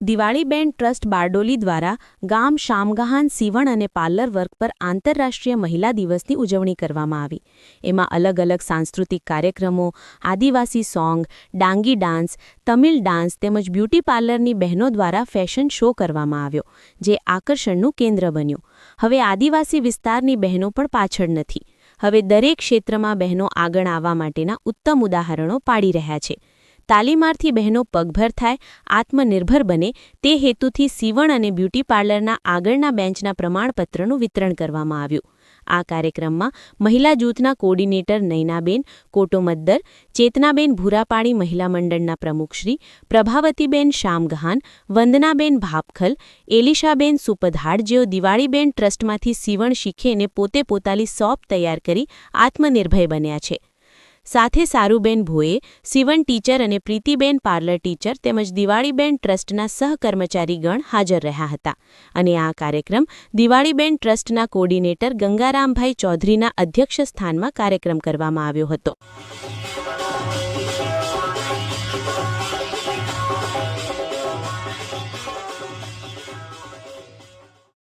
Diwaliben trust Bardoli દ્વારા ગામ શામગહાન સીવણ અને પાર્લર વર્ક પર આંતરરાષ્ટ્રીય મહિલા દિવસની ઉજવણી કરવામાં આવી. એમાં અલગ અલગ સાંસ્કૃતિક કાર્યક્રમો, આદિવાસી સોંગ, ડાંગી ડાન્સ, તમિલ ડાન્સ તેમજ બ્યુટી પાર્લરની બહેનો દ્વારા ફેશન શો કરવામાં આવ્યો, જે આકર્ષણનું કેન્દ્ર બન્યું. હવે આદિવાસી વિસ્તારની બહેનો પણ પાછળ નથી. હવે દરેક ક્ષેત્રમાં બહેનો આગળ આવવા માટેના ઉત્તમ ઉદાહરણો પાડી રહ્યા છે. તાલીમાર્થી બહેનો પગભર થાય, આત્મનિર્ભર બને તે હેતુથી સીવણ અને બ્યુટી પાર્લરના આગળના બેન્ચના પ્રમાણપત્રનું વિતરણ કરવામાં આવ્યું. આ કાર્યક્રમમાં મહિલા જૂથના કોર્ડિનેટર નૈનાબેન કોટોમદ્દર, ચેતનાબેન ભૂરાપાડી મહિલા મંડળના પ્રમુખશ્રી, પ્રભાવતીબેન શામગહાન, વંદનાબેન ભાપખલ, એલિશાબેન સુપધાડ જેઓ દિવાળીબેન ટ્રસ્ટમાંથી સીવણ શીખીને પોતે પોતાની શોપ તૈયાર કરી આત્મનિર્ભર બન્યા છે. સાથે સારુબેન ભોએ, સીવણ ટીચર અને પ્રીતિબેન પાર્લર ટીચર તેમજ દિવાળીબેન ટ્રસ્ટના સહકર્મચારીગણ હાજર રહ્યા હતા. અને આ કાર્યક્રમ દિવાળીબેન ટ્રસ્ટના કોર્ડિનેટર ગંગારામભાઈ ચૌધરીના અધ્યક્ષ સ્થાનમાં કાર્યક્રમ કરવામાં આવ્યો હતો.